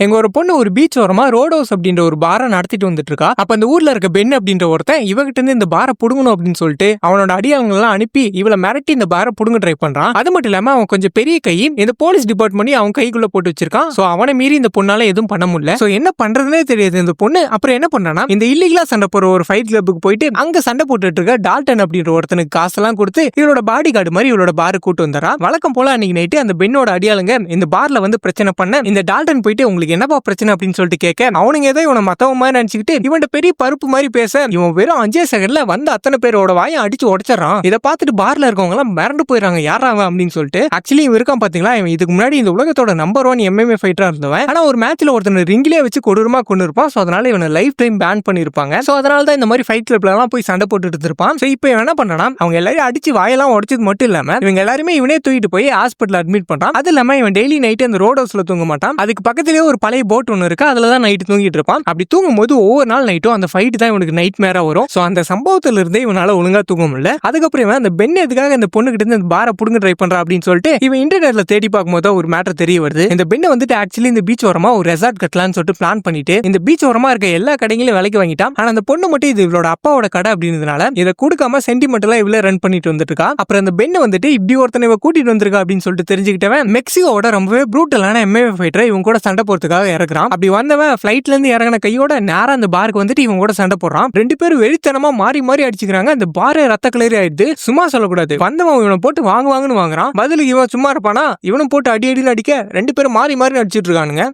எங்க ஒரு பொண்ணு ஒரு பீச் ஓரமா ரோட் ஹவுஸ் அப்படின்ற ஒரு பாரை நடத்திட்டு வந்துட்டு இருக்கா. அப்ப அந்த ஊர்ல இருக்க பென் அப்படின்ற ஒருத்தன் இவகிட்ட இருந்து இந்த பாரை புடுங்கணும் அப்படின்னு சொல்லிட்டு அவனோட அடியாளங்கள் எல்லாம் அனுப்பி இவளை மிரட்டி இந்த பாரை புடுங்க ட்ரை பண்றான். அது மட்டும் இல்லாம அவன் கொஞ்சம் பெரிய கை, இந்த போலீஸ் டிபார்ட்மெண்ட் அவன் கைக்குள்ள போட்டு வச்சிருக்கான். சோ அவனை மீறி இந்த பொண்ணால எதுவும் பண்ண முடியல. சோ என்ன பண்றதுனே தெரியாது இந்த பொண்ணு. அப்புறம் என்ன பண்ணானா, இந்த இல்லீகலா சண்டை போற ஒரு ஃபைட் கிளப்புக்கு போயிட்டு அங்க சண்டை போட்டுட்டு இருக்க டால்டன் அப்படின்ற ஒருத்தனுக்கு காசெல்லாம் கொடுத்து இவளோட பாடி கார்டு மாதிரி இவளோட பாரு கூட்டு வந்துறா. வழக்கம் போல அன்னைக்கு நைட்டு அந்த பெண்ணோட அடியாளுங்க இந்த பார்ல வந்து பிரச்சனை பண்ண இந்த டால்டன் போயிட்டு உங்களுக்கு என்னப்பா பிரச்சனை அப்படின்னு சொல்லிட்டு கேட்க, அவனுங்க ஏதோ இவனை மத்தவன் மாதிரி நினைச்சுக்கிட்டு இவன் பெரிய பருப்பு மாதிரி பேச இவன் வெறும் 5 செகண்ட்ல வந்து அத்தனை பேரோட வாயை அடிச்சு உடைச்சிடறான். இதை பார்த்துட்டு பார்ல இருக்கவங்க எல்லாம் மிரண்டு போயிடறாங்க, யாரா அவன் அப்படின்னு சொல்லிட்டு. ஆக்சுவலி இவன் இருக்கான் பாத்தீங்களா, இவன் இதுக்கு முன்னாடி இந்த உலகத்தோட நம்பர் 1 MMA ஃபைட்டரா இருந்தவன். ஆனா ஒரு மேட்ச்ல ஒருத்தனை ரிங்கிலே வச்சு கொடூரமா கொண்டு இருப்பான். சோ அதனால இவனை லைஃப் டைம் பேன் பண்ணிருப்பாங்க. சோ அதனால தான் இந்த மாதிரி ஃபைட் கிளப்ல எல்லாம் போய் சண்டை போட்டுட்டு இருப்பான். சோ இப்போ இவன் என்ன பண்ணனா, அவங்க எல்லாரும் அடிச்சு வாயெல்லாம் உடைச்சது மட்டும் இல்லாம இவங்க எல்லாருமே இவனே தூக்கிட்டு போய் ஹாஸ்பிட்டல் அட்மிட் பண்றான். அது இல்லாம இவன் டெய்லி நைட் அந்த ரோட் ஹவுஸ்ல தூங்க மாட்டான். அதுக்கு பக்கத்திலேயே ஒரு பழைய போட் ஒன்னு இருக்கு, அதுலதான் நைட்டு தூங்கிட்டு இருப்பான். அப்படி தூங்கும் போது ஒவ்வொரு நாள் நைட்டும் அந்த ஃபைட் தான் இவனுக்கு நைட் மேரா வரும். சோ அந்த சம்பவத்துல இருந்தே இவனால ஒழுங்கா தூங்க முடியல. அதுக்கப்புறம் இவன் அந்த பெண் எதுக்காக இந்த பொண்ணு கிட்ட இருந்து பாரை புடுங்க ட்ரை பண்றா அப்படின்னு சொல்லிட்டு இவன் இன்டர்நெட்ல தேடி பார்க்கும்போது ஒரு மேட்டர் தெரிய வருது. இந்த பெண்ணை வந்துட்டு ஆக்சுவலி இந்த பீச் ஓரமா ஒரு ரெசார்ட் கட்டலாம்னு சொல்லிட்டு பிளான் பண்ணிட்டு இந்த பீச் ஓரமா இருக்க எல்லா கடைகளையும் விலைக்கு வாங்கிட்டான். ஆனா அந்த பொண்ணு மட்டும் இது இவளோட அப்பாவோட கடை அப்படின்றதுனால இதை கொடுக்காம சென்டிமெண்டலா இவ்வளவு ரன் பண்ணிட்டு வந்துட்டு இருக்கா. அப்புறம் அந்த பெண்ணை வந்துட்டு இப்படி ஒருத்தனை இவ கூட்டிட்டு வந்திருக்கா அப்படின்னு சொல்லிட்டு தெரிஞ்சுக்கிட்டவன் மெக்சிகோட ரொம்பவே ப்ரூட்டலான MMA ஃபைட்டரை இவங்க கூட சண்டை போறதுக்காக இறக்குறான். அப்படி வந்தவன் ஃபிளைட்ல இருந்து இறங்கின கையோட நேரா அந்த பாருக்கு வந்துட்டு இவங்க கூட சண்டை போடுறான். 2 பேரும் வெறித்தனமா மாறி மாறி அடிச்சுக்கிறாங்க. அந்த பாரே ரத்த கலரி ஆயிடுது. சும்மா சொல்லக்கூடாது, வந்தவன் இவனை போட்டு வாங்குவாங்கன்னு வாங்குறான். பதிலுக்கு இவன் சும்மா இருப்பானா, இவனும் போட்டு அடி அடியில் அடிக்க 2 பேரும் மாறி மாறி அடிச்சிட்டு இருக்கானுங்க.